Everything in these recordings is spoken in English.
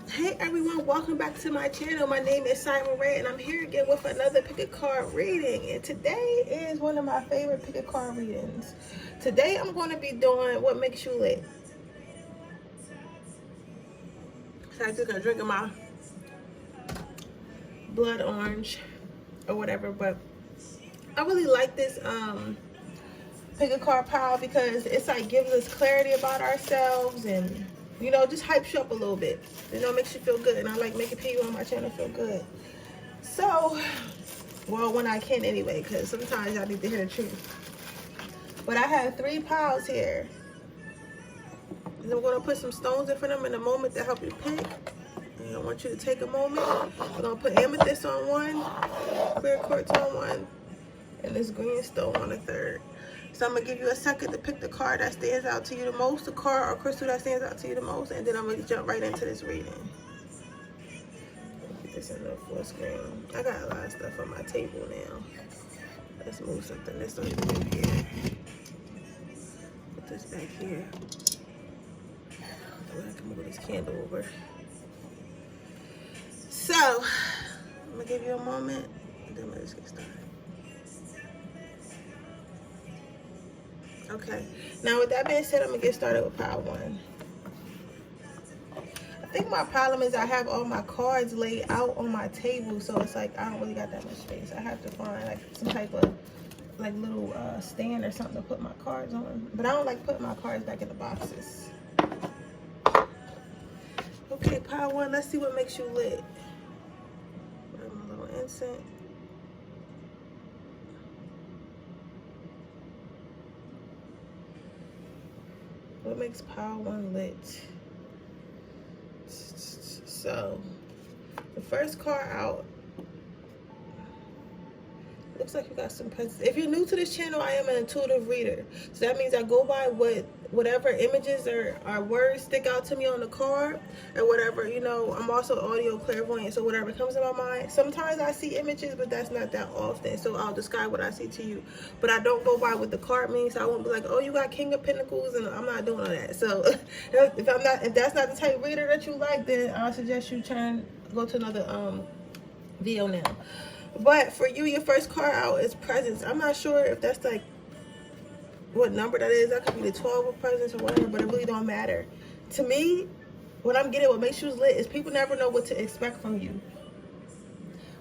Hey everyone, welcome back to my channel. My name is Siren Redd and I'm here again with another pick a card reading. And today is one of my favorite pick a card readings. Today I'm going to be doing what makes you lit. So I'm just going to drink my blood orange or whatever. But I really like this pick a card pile because it's like gives us clarity about ourselves and just hypes you up a little bit. Makes you feel good. And I like making people on my channel feel good. So, well, when I can anyway, because sometimes I need to hear the truth. But I have 3 piles here. And I'm going to put some stones in front of them in a moment to help you pick. And I want you to take a moment. I'm going to put amethyst on one, clear quartz on one, and this green stone on the third. So I'm going to give you a second to pick the card that stands out to you the most, the card or crystal that stands out to you the most, and then I'm going to jump right into this reading. Get this in the full screen. I got a lot of stuff on my table now. Let's move something. Let's don't even move here. Put this back here. So I can move this candle over. So, I'm going to give you a moment, and then I'm going to just get started. Okay, now with that being said, I'm gonna get started with pile 1. I think my problem is I have all my cards laid out on my table, so it's like I don't really got that much space. I have to find like some type of like little stand or something to put my cards on. But I don't like putting my cards back in the boxes. Okay, pile 1, let's see what makes you lit. Put my little incense. What makes pile 1 lit? So, the first card out, looks like you got some presents. If you're new to this channel, I am an intuitive reader. So that means I go by whatever images or words stick out to me on the card or whatever, I'm also audio clairvoyant, so whatever comes in my mind. Sometimes I see images, but that's not that often, so I'll describe what I see to you. But I don't go by what the card means, so I won't be like, oh, you got King of Pentacles, and I'm not doing all that. So if that's not the type of reader that you like, then I suggest you go to another video now. But for you, your first card out is presents. I'm not sure if that's like what number that is. That could be the 12 of presents or whatever, but it really don't matter. To me, what I'm getting, what makes you lit is people never know what to expect from you.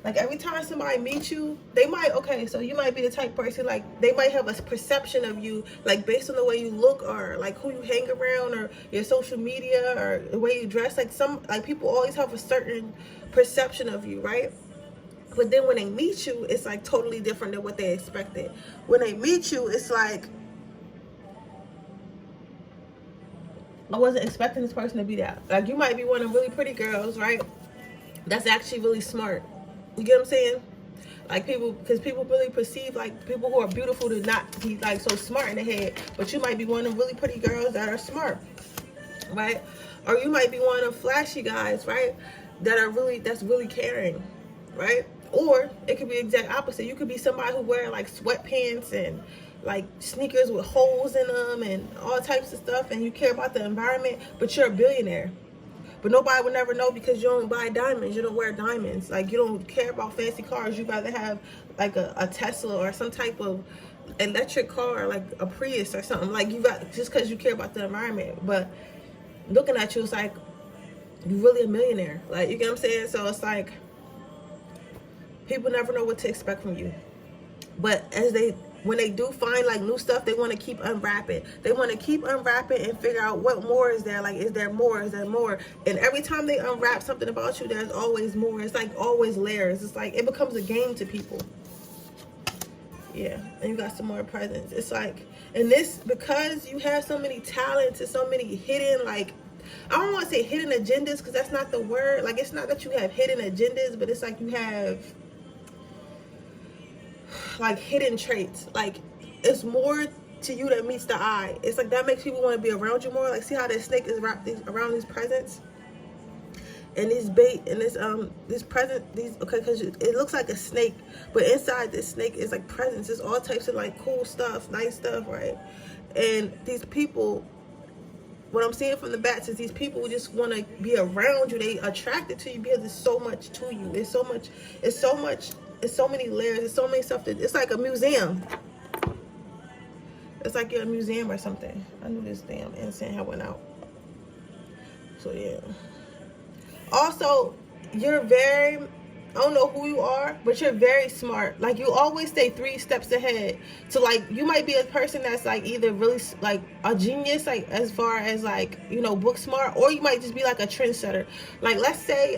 Like every time somebody meets you, they might, okay, so you might be the type person, like they might have a perception of you, like based on the way you look or like who you hang around or your social media or the way you dress. Like people always have a certain perception of you, right? But then when they meet you, it's like totally different than what they expected. When they meet you, it's like, I wasn't expecting this person to be that. Like you might be one of really pretty girls, right? That's actually really smart. You get what I'm saying? Like because people really perceive like people who are beautiful to not be like so smart in the head. But you might be one of really pretty girls that are smart, right? Or you might be one of flashy guys, right? That's really caring, right? Or it could be the exact opposite. You could be somebody who wear like sweatpants and like sneakers with holes in them and all types of stuff, and you care about the environment, but you're a billionaire. But nobody would never know because you don't buy diamonds, you don't wear diamonds. Like you don't care about fancy cars. You'd rather have like a Tesla or some type of electric car, like a Prius or something. Like you got just because you care about the environment. But looking at you, it's like you're really a millionaire. Like you get what I'm saying? So it's like people never know what to expect from you. But when they do find like new stuff, they want to keep unwrapping. They want to keep unwrapping and figure out what more is there. Like, is there more? Is there more? And every time they unwrap something about you, there's always more. It's like always layers. It's like it becomes a game to people. Yeah, and you got some more presents. It's like, and this, because you have so many talents and so many hidden, like, I don't want to say hidden agendas because that's not the word. Like, it's not that you have hidden agendas, but it's like you have like hidden traits. Like it's more to you that meets the eye. It's like that makes people want to be around you more. Like see how this snake is wrapped around these presents and this bait and this present, okay, because it looks like a snake, but inside this snake is like presents. It's all types of like cool stuff, nice stuff, right? And these people, what I'm seeing from the bats is these people who just want to be around you. They attracted to you because there's so much to you. It's so much. It's so much. It's so many layers. It's so many stuff. It's like a museum. It's like you're a museum or something. I knew this damn incense had went out. So yeah. Also, you're very, I don't know who you are, but you're very smart. Like, you always stay 3 steps ahead. So like, you might be a person that's like either really like a genius, like as far as like, you know, book smart, or you might just be like a trendsetter. Like, let's say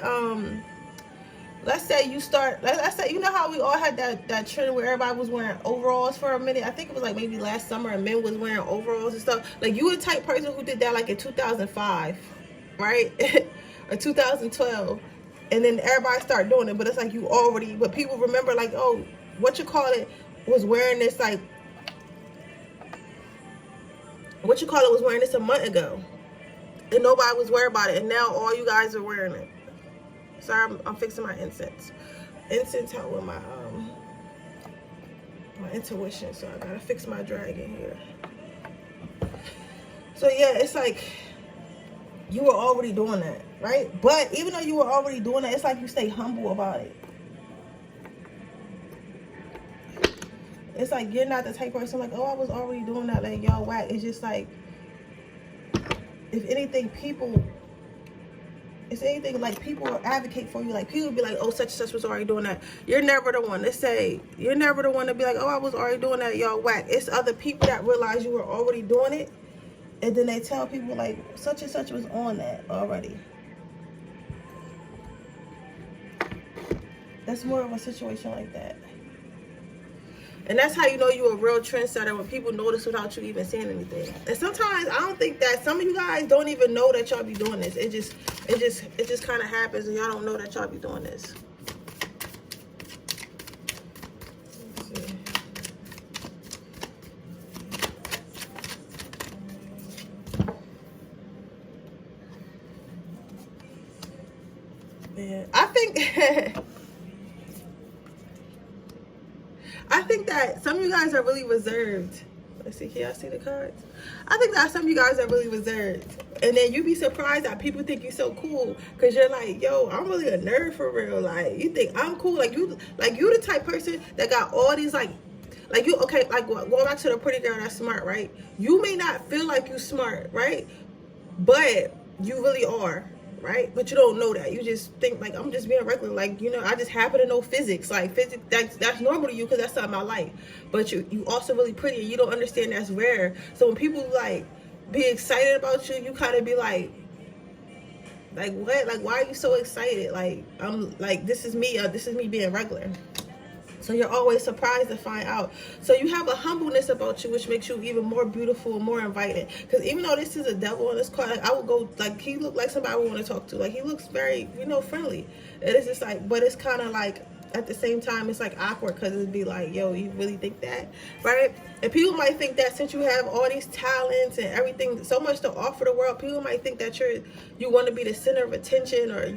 you start, let's say, you know how we all had that trend where everybody was wearing overalls for a minute. I think it was like maybe last summer, and men was wearing overalls and stuff. Like, you were the type person who did that like in 2005, right? Or 2012, and then everybody started doing it. But it's like you already, but people remember like, oh, what you call it was wearing this, like, what you call it was wearing this a month ago, and nobody was worried about it, and now all you guys are wearing it. Sorry, I'm fixing my incense. Incense help with my intuition, so I gotta fix my dragon here. So yeah, it's like you were already doing that, right? But even though you were already doing that, it's like you stay humble about it. It's like you're not the type of person like, oh, I was already doing that, like, y'all whack. It's just like, if anything, like, people will advocate for you. Like, people will be like, oh, such and such was already doing that. You're never the one. Let's say you're never the one to be like, oh, I was already doing that, y'all whack. It's other people that realize you were already doing it, and then they tell people like, such and such was on that already. That's more of a situation like that. And that's how you know you're a real trendsetter, when people notice without you even saying anything. And sometimes I don't think that some of you guys don't even know that y'all be doing this. It just kind of happens, and y'all don't know that y'all be doing this. Let's see. Man, I think I think that some of you guys are really reserved. Let's see, can y'all see the cards? I think that some of you guys are really reserved. And then you be surprised that people think you're so cool, because you're like, yo, I'm really a nerd for real. Like, you think I'm cool? Like you the type person that got all these like you, okay, like going back to the pretty girl that's smart, right? You may not feel like you smart, right? But you really are. Right? But you don't know that. You just think like, I'm just being regular. Like, you know, I just happen to know physics. Like, physics, that's normal to you because that's not my life. But you also really pretty, and you don't understand that's rare. So when people like be excited about you, you kind of be like what? Like, why are you so excited? Like, I'm like, this is me being regular. So you're always surprised to find out. So you have a humbleness about you, which makes you even more beautiful and more inviting. Because even though this is a devil on this card, like, I would go, like, he looked like somebody I would want to talk to. Like, he looks very, you know, friendly. And it's just like, but it's kind of like, at the same time, it's like awkward, because it'd be like, yo, you really think that, right? And people might think that since you have all these talents and everything, so much to offer the world, people might think that you want to be the center of attention, or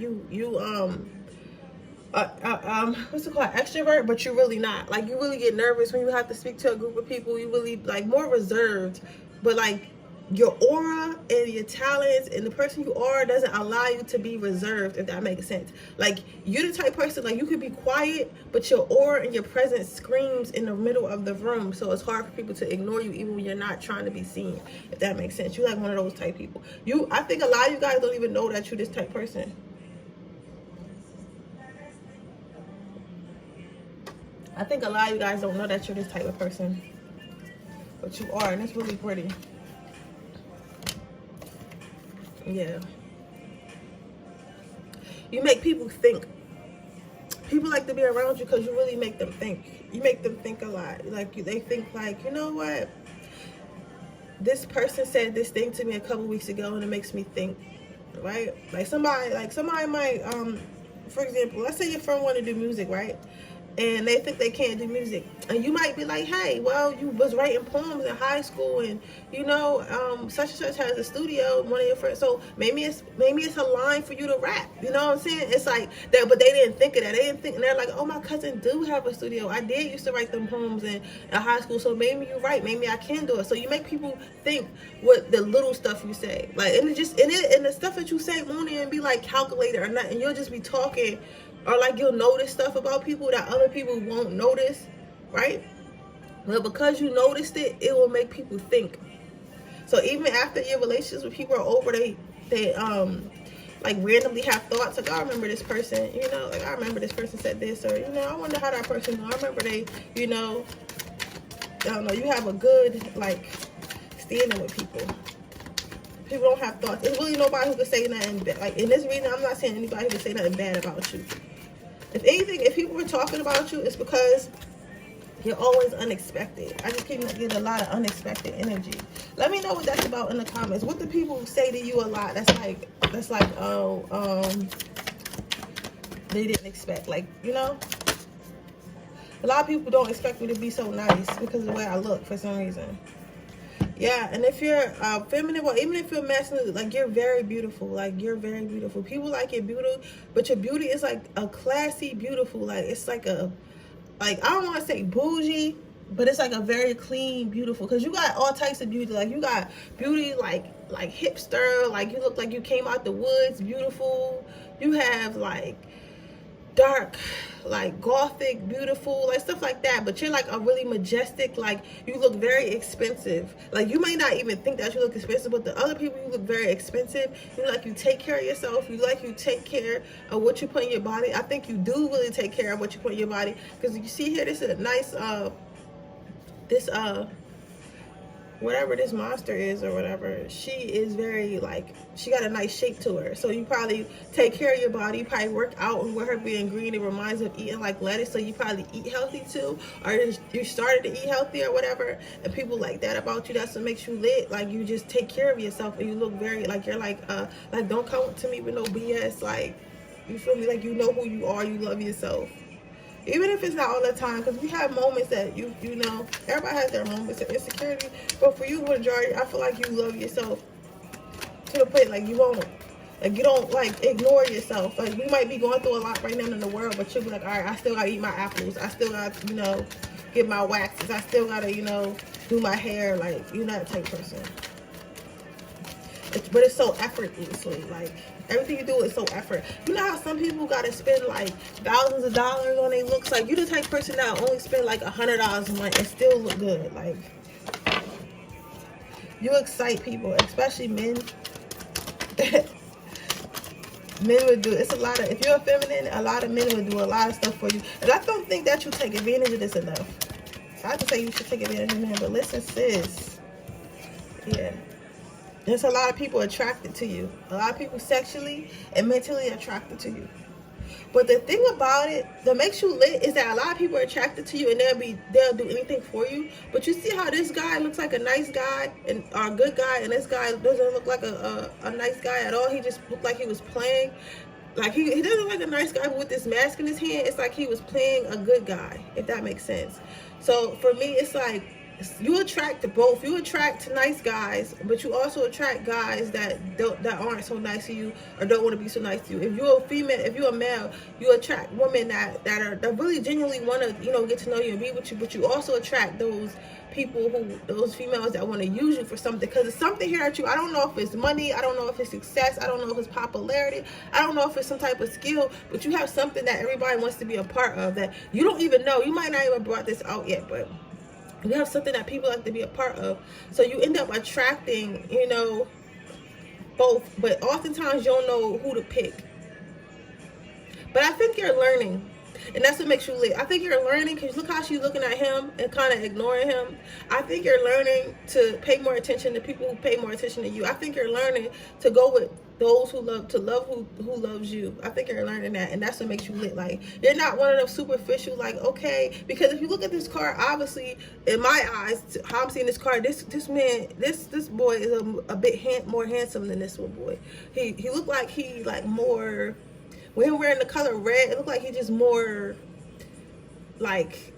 what's it called, extrovert, but you're really not. Like, you really get nervous when you have to speak to a group of people. You really, like, more reserved, but like your aura and your talents and the person you are doesn't allow you to be reserved, if that makes sense. Like, you're the type of person, like, you could be quiet, but your aura and your presence screams in the middle of the room, so it's hard for people to ignore you even when you're not trying to be seen, if that makes sense. You're like one of those type people. I think a lot of you guys don't even know that you're this type person. I think a lot of you guys don't know that you're this type of person, but you are, and it's really pretty. Yeah. You make people think. People like to be around you because you really make them think. You make them think a lot. Like, they think like, you know what? This person said this thing to me a couple weeks ago, and it makes me think, right? Like somebody might, for example, let's say your friend want to do music, right? and they think they can't do music. And you might be like, hey, well, you was writing poems in high school, and you know, such and such has a studio, one of your friends, so maybe it's a line for you to rap. You know what I'm saying? It's like that, but they didn't think of that. They didn't think, and they're like, oh, my cousin do have a studio. I did used to write them poems in high school, so maybe you're right. Maybe I can do it. So you make people think what the little stuff you say, like, and the stuff that you say won't even be like calculated or nothing. You'll just be talking. Or like you'll notice stuff about people that other people won't notice, right? But because you noticed it, it will make people think. So even after your relationships with people are over, they like randomly have thoughts like, oh, I remember this person, you know, like I remember this person said this, or you know, I wonder how that person, I remember they, you know, I don't know, you have a good like standing with people. People don't have thoughts. There's really nobody who can say nothing bad. Like in this reading, I'm not saying anybody who can say nothing bad about you. If anything, if people were talking about you, it's because you're always unexpected. I just keep getting a lot of unexpected energy. Let me know what that's about in the comments. What do people say to you a lot? That's like, oh, they didn't expect. Like, you know, a lot of people don't expect me to be so nice because of the way I look for some reason. Yeah, and if you're feminine, well, even if you're masculine, like you're very beautiful. Like you're very beautiful. People like your beauty, but your beauty is like a classy, beautiful. Like it's like a, like I don't want to say bougie, but it's like a very clean, beautiful. Because you got all types of beauty. Like you got beauty, like hipster. Like you look like you came out the woods, beautiful. You have like dark, like gothic, beautiful, like stuff like that, but you're like a really majestic, like you look very expensive. Like you may not even think that you look expensive, but the other people, you look very expensive. You like you take care of yourself. You like you take care of what you put in your body. I think you do really take care of what you put in your body, because you see here, this is a nice whatever this monster is or whatever, she is very like, she got a nice shape to her. So you probably take care of your body, you probably work out, and with her being green, it reminds of eating like lettuce, so you probably eat healthy too, or you started to eat healthy or whatever, and people like that about you. That's what makes you lit. Like you just take care of yourself, and you look very like, you're like don't come to me with no BS. Like, you feel me? Like you know who you are, you love yourself. Even if it's not all the time, because we have moments that you know, everybody has their moments of insecurity, but for you, majority, I feel like you love yourself to the point like you won't, like you don't like ignore yourself. Like you might be going through a lot right now in the world, but you'll be like, all right, I still gotta eat my apples, I still gotta, you know, get my waxes, I still gotta, you know, do my hair. Like you're not that type person. But it's so effortlessly, like everything you do is so effort. You know how some people gotta spend like thousands of dollars on their looks? Like you the type of person that only spend like $100 a month and still look good. Like you excite people, especially men. Men would do, it's a lot of, if you're a feminine, a lot of men would do a lot of stuff for you. And I don't think that you take advantage of this enough. I have to say you should take advantage of men, but listen, sis, yeah. There's a lot of people attracted to you. A lot of people sexually and mentally attracted to you. But the thing about it that makes you lit is that a lot of people are attracted to you, and they'll do anything for you. But you see how this guy looks like a nice guy and or a good guy, and this guy doesn't look like a nice guy at all. He just looked like he was playing. Like he doesn't look like a nice guy, but with this mask in his hand, it's like he was playing a good guy, if that makes sense. So for me, it's like, you attract to both. You attract to nice guys, but you also attract guys that aren't so nice to you or don't want to be so nice to you. If you're a female, if you're a male, you attract women that really genuinely want to, you know, get to know you and be with you. But you also attract those people those females that want to use you for something, because it's something here at you. I don't know if it's money, I don't know if it's success, I don't know if it's popularity, I don't know if it's some type of skill, but you have something that everybody wants to be a part of that you don't even know. You might not even brought this out yet, but you have something that people like to be a part of. So you end up attracting, you know, both. But oftentimes you don't know who to pick. But I think you're learning. And that's what makes you lit. I think you're learning, because look how she's looking at him and kind of ignoring him. I think you're learning to pay more attention to people who pay more attention to you. I think you're learning to go with those who love who loves you. I think you're learning that, and that's what makes you lit. Like, you're not one of those superficial, like, okay, because if you look at this card, obviously in my eyes, how I'm seeing this card, this boy is a bit more handsome than this one boy. He looked like he like more, when him wearing the color red, it looked like he just more like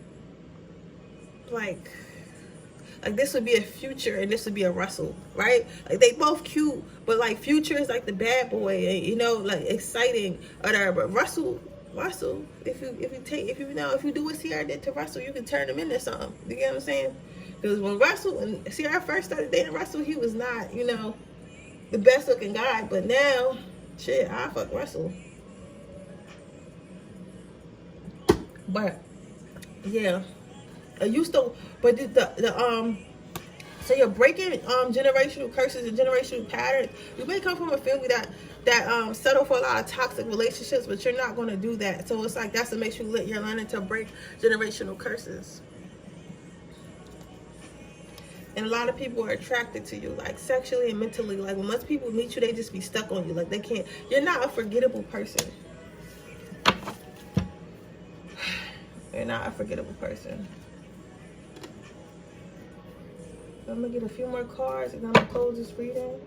this would be a Future and this would be a Russell, right? Like they both cute, but like Future is like the bad boy, and, you know, like exciting or whatever. But Russell, if you do what Sierra did to Russell, you can turn him into something. You get what I'm saying? Because when Sierra first started dating Russell, he was not, you know, the best looking guy. But now, shit, I fuck Russell. But yeah, so you're breaking generational curses and generational patterns. You may come from a family that settle for a lot of toxic relationships, but you're not going to do that. So it's like that's what makes you lit. You're learning to break generational curses. And a lot of people are attracted to you, like sexually and mentally. Like when most people meet you, they just be stuck on you. Like they can't. You're not a forgettable person. You're not a forgettable person. I'm gonna get a few more cards and then I'm gonna close this reading.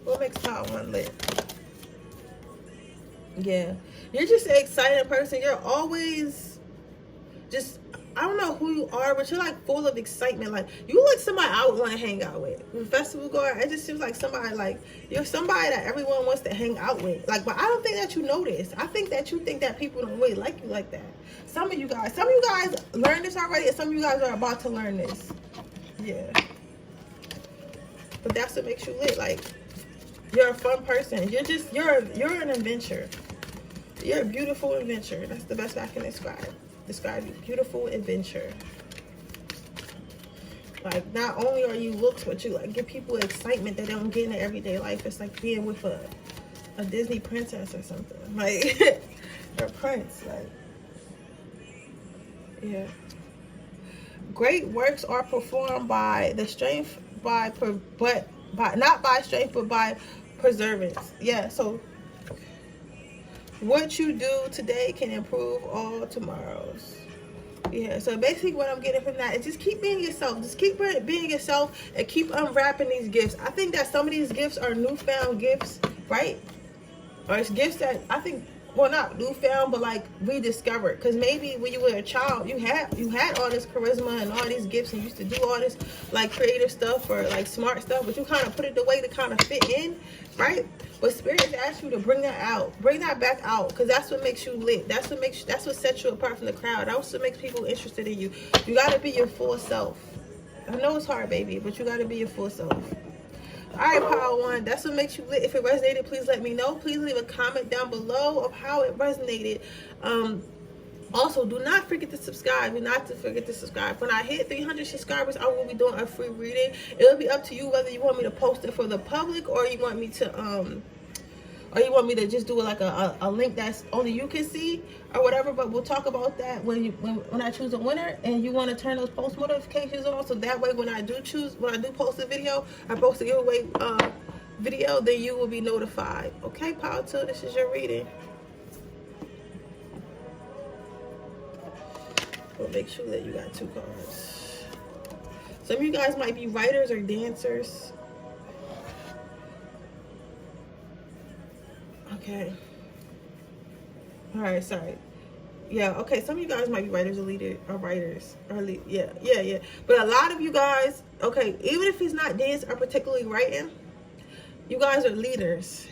What makes part one lit? Yeah, you're just an excited person. You're always just, I don't know who you are, but you're like full of excitement. Like you like somebody I would want to hang out with. When festival goer, it just seems like somebody, like you're somebody that everyone wants to hang out with. Like, but I don't think that you know this. I think that you think that people don't really like you like that. Some of you guys learned this already, and some of you guys are about to learn this. Yeah. But that's what makes you lit. Like you're a fun person. You're an adventure. You're a beautiful adventure. That's the best I can describe you. Beautiful adventure. Like not only are you looks, but you like give people excitement that they don't get in their everyday life. It's like being with a Disney princess or something. Like or a prince. Like yeah. Great works are performed by perseverance. Yeah, so what you do today can improve all tomorrows. Yeah, so basically what I'm getting from that is just keep being yourself. Just keep being yourself and keep unwrapping these gifts. I think that some of these gifts are newfound gifts, right? Or it's gifts that I think, well, not newfound, but like rediscovered. Because maybe when you were a child, you had all this charisma and all these gifts and used to do all this like creative stuff or like smart stuff, but you kind of put it away to kind of fit in, right? But Spirit asks you to bring that out, bring that back out, because that's what makes you lit. That's what sets you apart from the crowd. That's what makes people interested in you. You got to be your full self. I know it's hard, baby, but you got to be your full self. All right, Power One, that's what makes you lit. If it resonated, please let me know. Please leave a comment down below of how it resonated. Also, do not forget to subscribe. Do not forget to subscribe. When I hit 300 subscribers, I will be doing a free reading. It'll be up to you whether you want me to post it for the public or you want me to just do like a link that's only you can see or whatever. But we'll talk about that when I choose a winner, and you want to turn those post notifications on, so that way when I do post a video, I post a giveaway video, then you will be notified. Okay, Power 2, this is your reading. We'll make sure that you got 2 cards. Some of you guys might be writers or dancers. Okay. All right, sorry. Yeah, okay, some of you guys might be writers or writers. Yeah. But a lot of you guys, okay, even if it's not dance or particularly writing, you guys are leaders.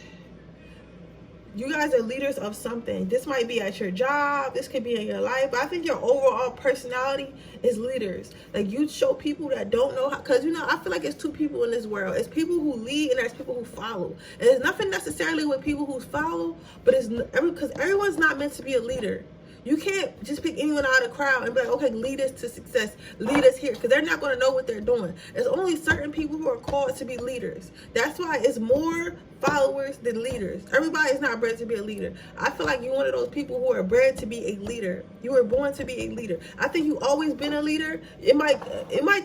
You guys are leaders of something. This might be at your job. This could be in your life. But I think your overall personality is leaders. Like you show people that don't know how, because I feel like it's 2 people in this world. It's people who lead and there's people who follow. And there's nothing necessarily with people who follow, but it's because everyone's not meant to be a leader. You can't just pick anyone out of the crowd and be like, okay, lead us to success, lead us here, because they're not going to know what they're doing. There's only certain people who are called to be leaders. That's why it's more followers than leaders. Everybody is not bred to be a leader. I feel like you're one of those people who are bred to be a leader. You were born to be a leader. I think you've always been a leader. It might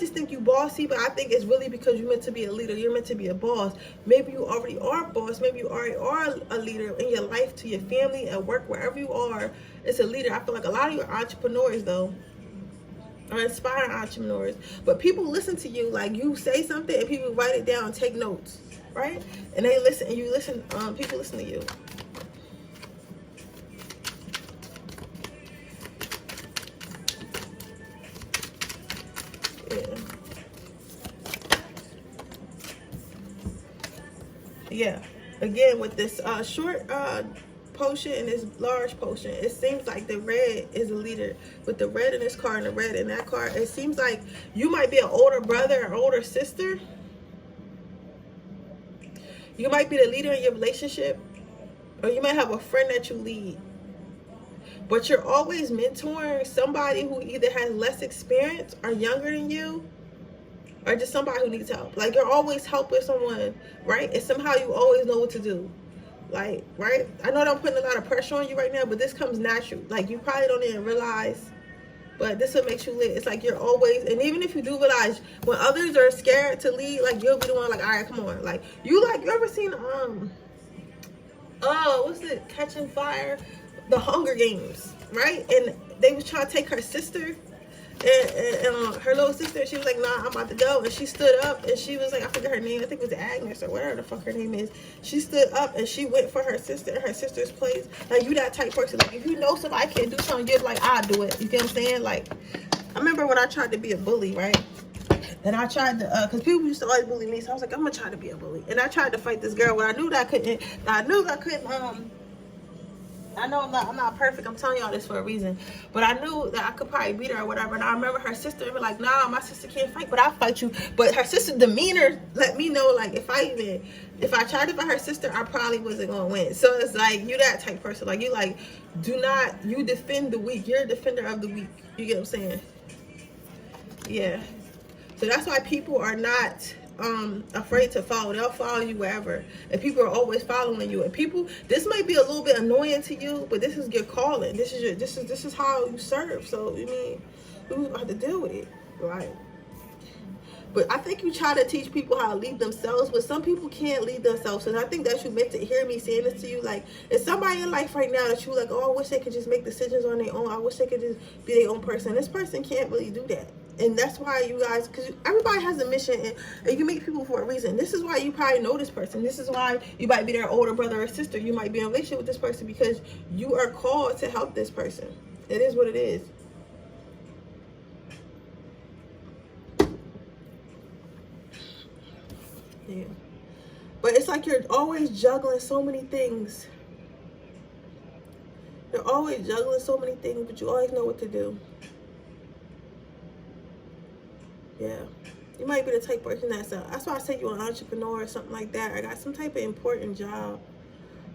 just think you bossy, but I think it's really because you're meant to be a leader. You're meant to be a boss. Maybe you already are a boss. Maybe you already are a leader in your life, to your family, at work, wherever you are. It's a leader. I feel like a lot of you are entrepreneurs, though, or inspiring entrepreneurs. But people listen to you. Like you say something and people write it down, take notes, right? And they listen, and you listen. People listen to you. Yeah. Again, with this short potion and this large potion, it seems like the red is a leader. With the red in this card and the red in that card, it seems like you might be an older brother or older sister. You might be the leader in your relationship, or you might have a friend that you lead. But you're always mentoring somebody who either has less experience or younger than you, or just somebody who needs help. Like, you're always helping someone, right? And somehow you always know what to do. Like, right? I know that I'm putting a lot of pressure on you right now, but this comes natural. Like, you probably don't even realize, but this what makes you lit. It's like you're always, and even if you do realize, when others are scared to lead, like, you'll be the one, like, all right, come on. Like, you ever seen, what's it, Catching Fire? The Hunger Games, right? And they was trying to take her sister, and her little sister, she was like, nah, I'm about to go. And she stood up, and she was like, I forget her name, I think it was Agnes or whatever the fuck her name is. She stood up and she went for her sister in her sister's place. Like, you that type person. Like, if you know somebody can do something, you're like, I'll do it. You get what I'm saying? Like, I remember when I tried to be a bully, right? And I tried to, because people used to always bully me, so I was like, I'm gonna try to be a bully. And I tried to fight this girl when I knew that I couldn't, I know I'm not perfect. I'm telling y'all this for a reason. But I knew that I could probably beat her or whatever. And I remember her sister was like, nah, my sister can't fight, but I'll fight you. But her sister's demeanor let me know, like, if I tried to fight her sister, I probably wasn't going to win. So it's like, you that type person. Like, you defend the weak. You're a defender of the weak. You get what I'm saying? Yeah. So that's why people are not afraid to follow. They'll follow you wherever, and people are always following you. And people, this might be a little bit annoying to you, but this is your calling. This is how you serve. So I mean, you have to deal with it, right? But I think you try to teach people how to lead themselves, but some people can't lead themselves. And I think that you meant to hear me saying this to you. Like, is somebody in life right now that you like, oh, I wish they could just make decisions on their own. I wish they could just be their own person. This person can't really do that. And that's why you guys, because everybody has a mission, and you meet people for a reason. This is why you probably know this person. This is why you might be their older brother or sister. You might be in a relationship with this person because you are called to help this person. It is what it is. Yeah. But it's like you're always juggling so many things. You're always juggling so many things, but you always know what to do. Yeah. You might be the type of person that's why I say you're an entrepreneur or something like that. I got some type of important job.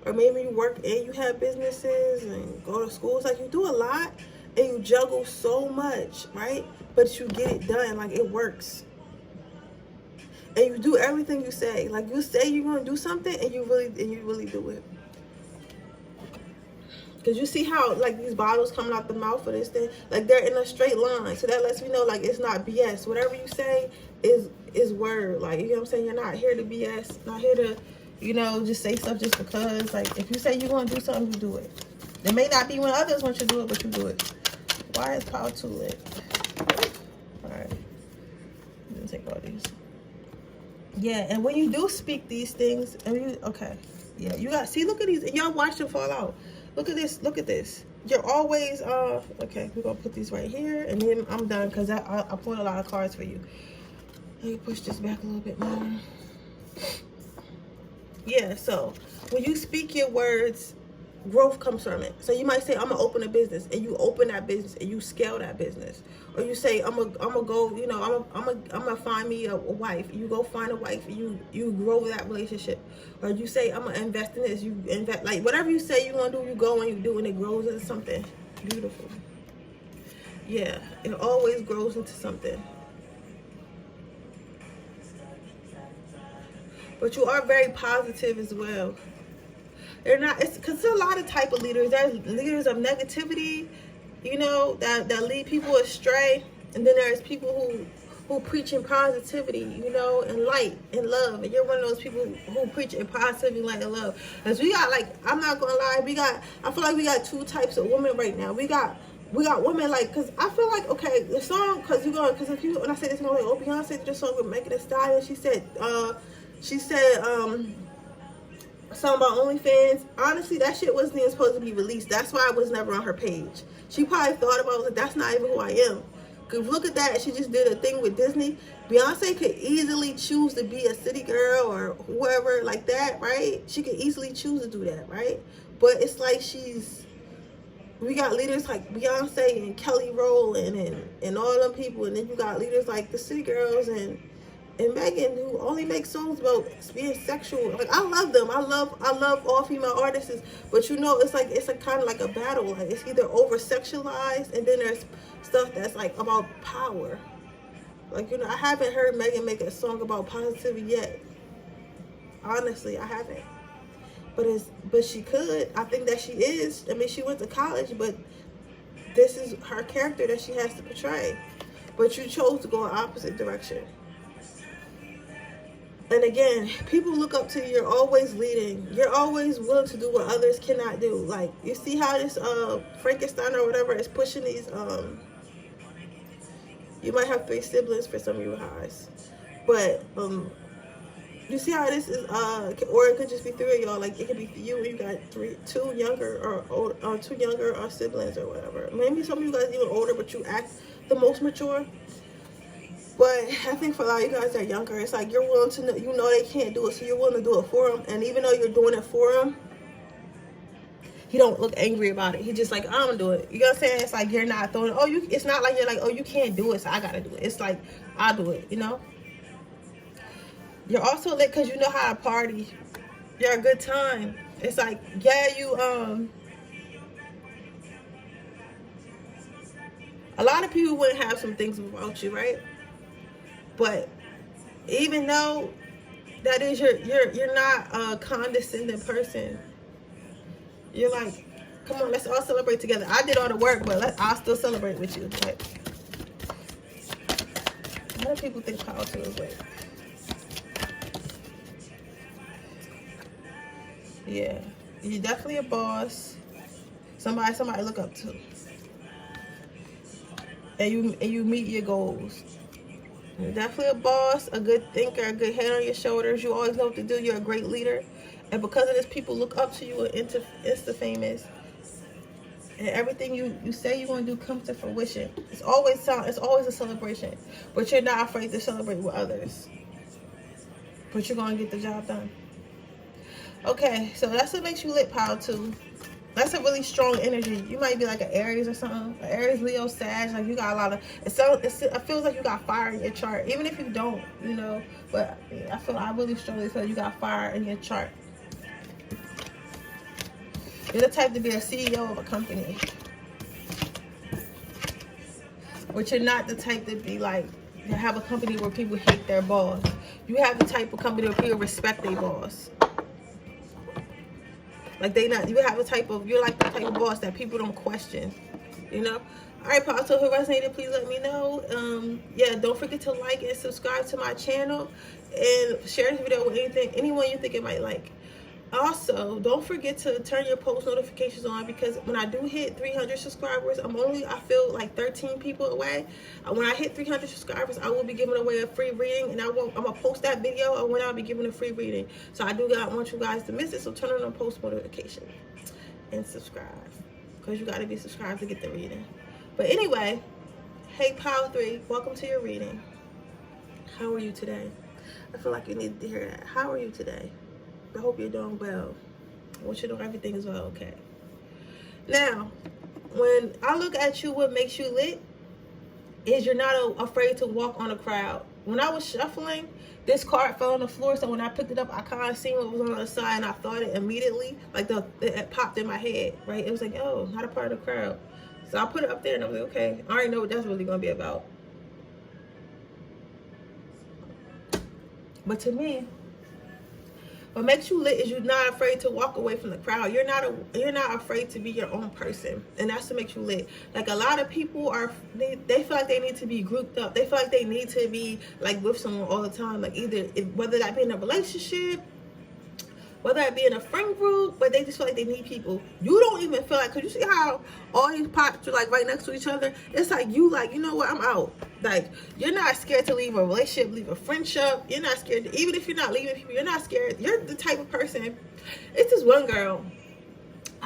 Or maybe you work and you have businesses and go to schools. Like, you do a lot and you juggle so much, right? But you get it done. Like, it works. And you do everything you say. Like, you say you're going to do something and you really do it. Because you see how, like, these bottles coming out the mouth of this thing, like, they're in a straight line. So that lets me know, like, it's not BS. Whatever you say is word. Like, you know what I'm saying? You're not here to BS. Not here to, you know, just say stuff just because. Like, if you say you're going to do something, you do it. It may not be when others want you to do it, but you do it. Why is power too lit? All right. I'm going to take all these. Yeah, and when you do speak these things, okay. Yeah, you got, see, look at these. Y'all watch them fall out. Look at this. Look at this. You're always, okay, we're going to put these right here. And then I'm done because I pulled a lot of cards for you. Let me push this back a little bit more. Yeah, so when you speak your words, growth comes from it. So you might say, I'm going to open a business. And you open that business and you scale that business. Or you say, I'm gonna go, you know, I'm gonna find me a wife. You go find a wife. You grow that relationship. Or you say, I'm gonna invest in this. You invest, like, whatever you say you're gonna do, you go and you do, and it grows into something beautiful. Yeah, it always grows into something. But you are very positive as well. They're not, it's because there's a lot of type of leaders. There's leaders of negativity, you know, that lead people astray. And then there's people who preach in positivity, you know, and light and love. And you're one of those people who preach in positivity, light, and love. Because we got, like, I'm not gonna lie, I feel like we got two types of women right now. We got women, like, because I feel like, okay, the song, because if you, when I say this song, like, oh, Beyonce did this song with Megan Thee Stallion, she said something about OnlyFans. Honestly, that shit wasn't even supposed to be released. That's why I was never on her page. She probably thought about it, like, that's not even who I am. Look at that. She just did a thing with Disney. Beyonce could easily choose to be a city girl or whoever like that, right? She could easily choose to do that, right? But it's like we got leaders like Beyonce and Kelly Rowland and all them people, and then you got leaders like the City Girls and Megan, who only make songs about being sexual. Like, I love them. I love all female artists, but you know, it's like it's a kind of like a battle. Like, it's either over sexualized, and then there's stuff that's like about power. Like, you know, I haven't heard Megan make a song about positivity yet. Honestly, I haven't. But she could. I think that she is. I mean, she went to college, but this is her character that she has to portray. But you chose to go in opposite direction. And again, people look up to you. You're always leading. You're always willing to do what others cannot do. Like, you see how this Frankenstein or whatever is pushing these. You might have 3 siblings for some of you guys, but you see how this is, or it could just be 3 of y'all. Like, it could be you and you got 2 younger or 2 younger siblings or whatever. Maybe some of you guys even older, but you act the most mature. But I think for a lot of you guys that are younger, it's like you're willing to know, you know they can't do it, so you're willing to do it for them. And even though you're doing it for them, he don't look angry about it. He just like, I'm gonna do it. You know what I'm saying? It's like you're not throwing. It's not like you're like, oh, you can't do it, so I gotta do it. It's like, I'll do it. You know. You're also lit because you know how to party. You're a good time. It's like, yeah, you a lot of people wouldn't have some things about you, right? But even though that is you're not a condescending person. You're like, come on, let's all celebrate together. I did all the work, but I'll still celebrate with you. But a lot of people think power too is weird. Yeah, you're definitely a boss. Somebody look up to. And you meet your goals. You're definitely a boss, a good thinker, a good head on your shoulders. You always know what to do. You're a great leader. And because of this, people look up to you and Insta famous. And everything you say you're going to do comes to fruition. It's always a celebration. But you're not afraid to celebrate with others. But you're going to get the job done. Okay, so that's what makes you lit, power too. That's a really strong energy. You might be like an Aries or something. An Aries, Leo, Sag. Like, you got a lot of. It feels like you got fire in your chart, even if you don't, you know. But I really strongly feel you got fire in your chart. You're the type to be a CEO of a company, but you're not the type to be like to have a company where people hate their boss. You have the type of company where people respect their boss. Like, you're like the type of boss that people don't question, you know? All right, Paul, so who resonated, please let me know. Yeah, don't forget to like and subscribe to my channel and share this video with anyone you think it might like. Also, don't forget to turn your post notifications on, because when I do hit 300 subscribers, I feel like 13 people away. When I hit 300 subscribers, I will be giving away a free reading, and I'm going to post that video of when I'll be giving a free reading. So I want you guys to miss it, so turn on post notification and subscribe, because you got to be subscribed to get the reading. But anyway, hey, Power 3, welcome to your reading. How are you today? I feel like you need to hear that. How are you today? I hope you're doing well. I want you to know everything is well, okay? Now, when I look at you, what makes you lit is you're not afraid to walk on a crowd. When I was shuffling, this card fell on the floor, so when I picked it up, I kind of seen what was on the other side, and I thought it immediately, like it popped in my head, right? It was like, oh, not a part of the crowd. So I put it up there, and I was like, okay, I already know what that's really going to be about. But to me, what makes you lit is you're not afraid to walk away from the crowd. You're not afraid to be your own person, and that's what makes you lit. Like, a lot of people they feel like they need to be grouped up. They feel like they need to be like with someone all the time. Like, whether that be in a relationship, whether that be in a friend group, but they just feel like they need people. You don't even feel like, cause you see how all these pots are like right next to each other. It's like you know what, I'm out. Like, you're not scared to leave a relationship, leave a friendship. You're not scared even if you're not leaving people. You're not scared. You're the type of person. It's this one girl.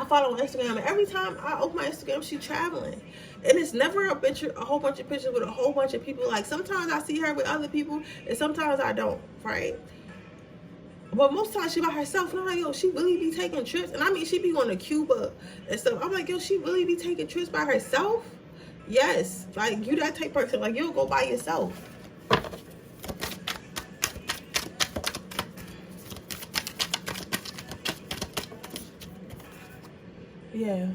I follow on Instagram, and every time I open my Instagram, she's traveling. And it's never a whole bunch of pictures with a whole bunch of people. Like, sometimes I see her with other people, and sometimes I don't, right? But most times she by herself, and I'm like, yo, she really be taking trips? And I mean, she be going to Cuba and stuff. I'm like, yo, she really be taking trips by herself? Yes. Like, you that type of person. Like, you'll go by yourself. Yeah.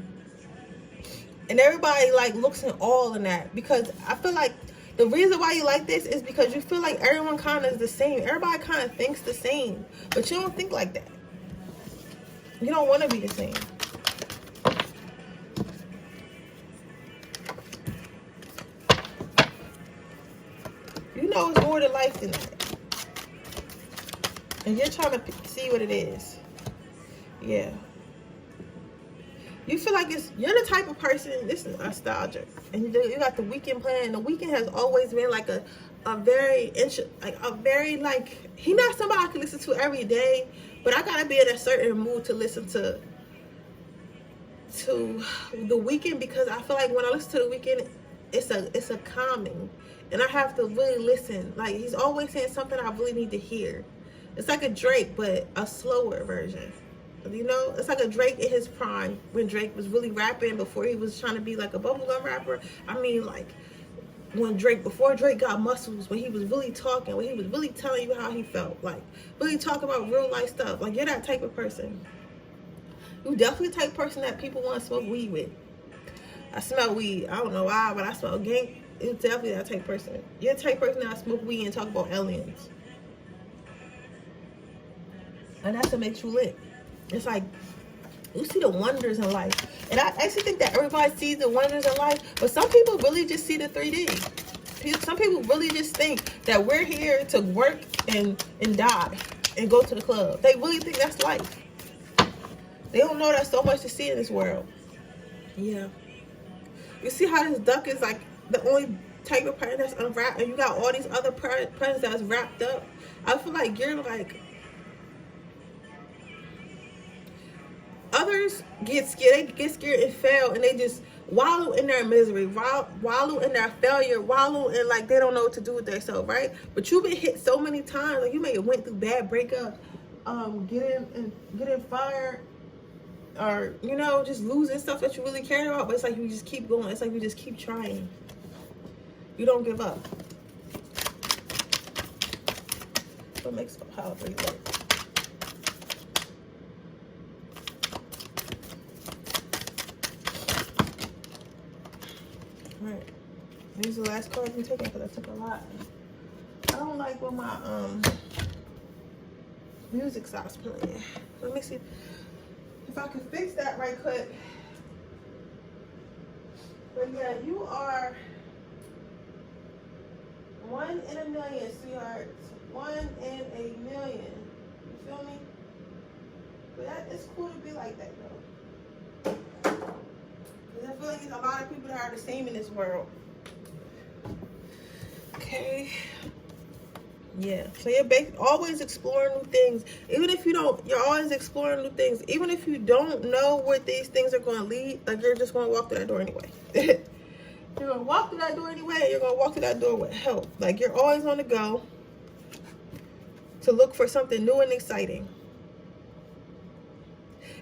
And everybody, like, looks in all in that. Because I feel like the reason why you like this is because you feel like everyone kind of is the same. Everybody kind of thinks the same. But you don't think like that. You don't want to be the same. You know it's more to life than that. And you're trying to see what it is. Yeah. You feel like you're the type of person, this is nostalgic, and you got the weekend plan, and the weekend has always been like a very, he not somebody I can listen to every day, but I gotta be in a certain mood to listen to the weekend, because I feel like when I listen to the weekend, it's a calming, and I have to really listen. Like, he's always saying something I really need to hear. It's like a Drake, but a slower version. You know, it's like a Drake in his prime, when Drake was really rapping before he was trying to be like a bubblegum rapper. I mean, like, before Drake got muscles, when he was really talking, when he was really telling you how he felt, like, really talking about real life stuff. Like, you're that type of person. You definitely the type of person that people want to smoke weed with. I smell weed. I don't know why, but I smell gang. It's definitely that type of person. You're the type of person that smoke weed and talk about aliens. And that's what makes you lit. It's like, you see the wonders in life. And I actually think that everybody sees the wonders in life, but some people really just see the 3D. Some people really just think that we're here to work and die and go to the club. They really think that's life. They don't know there's so much to see in this world. Yeah. You see how this duck is like the only type of present that's unwrapped, and you got all these other presents that's wrapped up. I feel like you're like, others get scared. They get scared and fail, and they just wallow in their misery, wallow in their failure, wallow in like they don't know what to do with themselves, right? But you've been hit so many times, like you may have went through bad breakup, getting fired, or you know, just losing stuff that you really cared about. But it's like you just keep going. It's like you just keep trying. You don't give up. What makes power 3 work? Alright, these are the last cards I'm taking because I took a lot. I don't like when my music stops playing. Let me see if I can fix that right quick. But yeah, you are 1 in a million, sweethearts. 1 in a million. You feel me? But it's cool to be like that though. I feel like there's a lot of people that are the same in this world. Okay. Yeah. So you're always exploring new things. Even if you don't, you're always exploring new things. Even if you don't know where these things are going to lead, like you're just going to walk through that door anyway. You're going to walk through that door anyway, and you're going to walk through that door with help. Like you're always on the go to look for something new and exciting.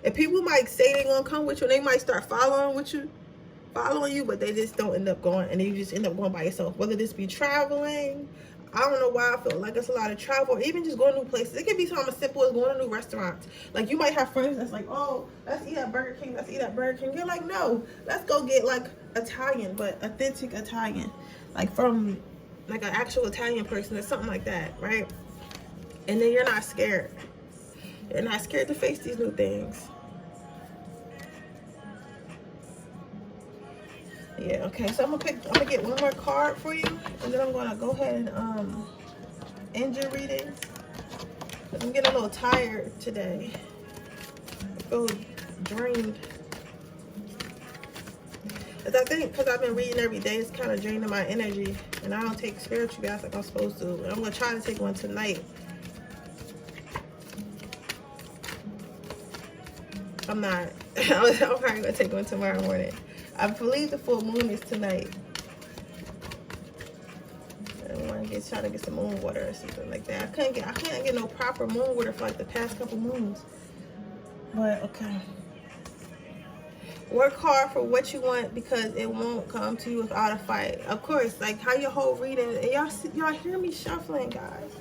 And people might say they're going to come with you, and they might start following you, but they just don't end up going, and then you just end up going by yourself. Whether this be traveling, I don't know why I feel like it's a lot of travel, or even just going to new places. It can be something as simple as going to new restaurants. Like you might have friends that's like, oh, let's eat at Burger King, let's eat at Burger King. You're like, no, let's go get like Italian, but authentic Italian. Like from like an actual Italian person or something like that, right? And then you're not scared. You're not scared to face these new things. Yeah, okay, so I'm gonna get one more card for you, and then I'm gonna go ahead and end your reading. I'm getting a little tired today. I feel drained. I think because I've been reading every day, it's kind of draining my energy, and I don't take spiritual baths like I'm supposed to. And I'm gonna try to take one tonight. I'm not. I'm probably gonna take one tomorrow morning. I believe the full moon is tonight. I want to try to get some moon water or something like that. I can't get no proper moon water for like the past couple moons. But okay. Work hard for what you want because it won't come to you without a fight. Of course, like how your whole reading, and y'all hear me shuffling, guys.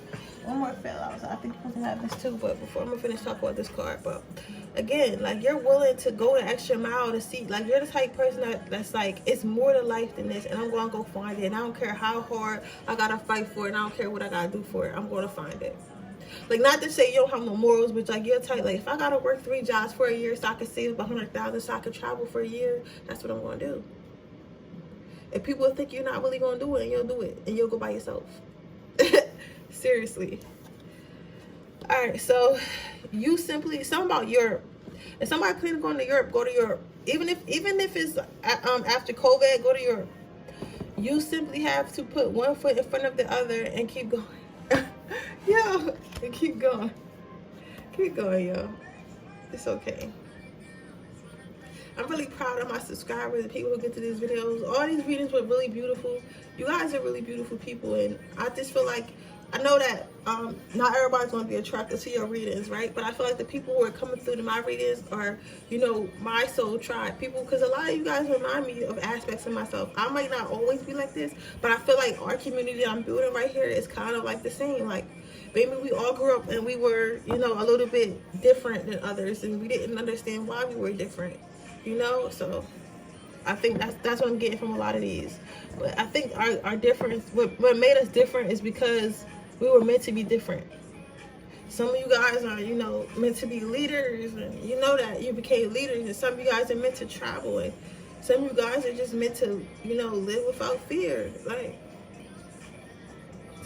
One more fell out, so I think you're supposed to have this too. But before I'm gonna finish talking about this card, but again, like you're willing to go an extra mile to see, like you're the type of person that's like, it's more to life than this, and I'm gonna go find it. And I don't care how hard I gotta fight for it, and I don't care what I gotta do for it. I'm gonna find it. Like, not to say you don't have no morals, but like you're tight. Like, if I gotta work 3 jobs for a year so I can save $100,000 so I can travel for a year, that's what I'm gonna do. If people think you're not really gonna do it, and you'll do it, and you'll go by yourself. Seriously. All right, so you simply, something about Europe. If somebody planning going to Europe, go to Europe. Even if it's after COVID, go to Europe. You simply have to put one foot in front of the other and keep going. Yo, and keep going. Keep going, yo. It's okay. I'm really proud of my subscribers and people who get to these videos. All these readings were really beautiful. You guys are really beautiful people, and I just feel like, I know that not everybody's going to be attracted to your readings, right? But I feel like the people who are coming through to my readings are, you know, my soul tribe people, because a lot of you guys remind me of aspects of myself. I might not always be like this, but I feel like our community I'm building right here is kind of like the same. Like, maybe we all grew up and we were, you know, a little bit different than others, and we didn't understand why we were different, you know? So I think that's what I'm getting from a lot of these. But I think our difference, what made us different is because we were meant to be different. Some of you guys are, you know, meant to be leaders, and you know that you became leaders, and some of you guys are meant to travel, and some of you guys are just meant to, you know, live without fear. Like,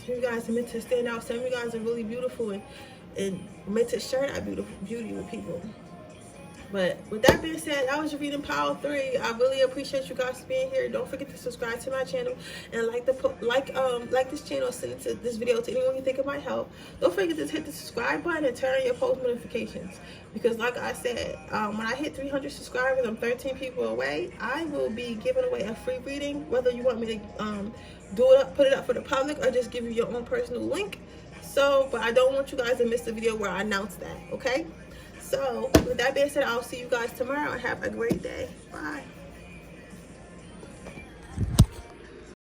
some of you guys are meant to stand out. Some of you guys are really beautiful and meant to share that beauty with people. But with that being said, that was your reading Power 3. I really appreciate you guys being here. Don't forget to subscribe to my channel and like this channel, send this video to anyone you think it might help. Don't forget to hit the subscribe button and turn on your post notifications, because like I said, when I hit 300 subscribers, I'm 13 people away. I will be giving away a free reading, whether you want me to put it up for the public, or just give you your own personal link. So, but I don't want you guys to miss the video where I announce that, okay? So, with that being said, I'll see you guys tomorrow, and have a great day. Bye.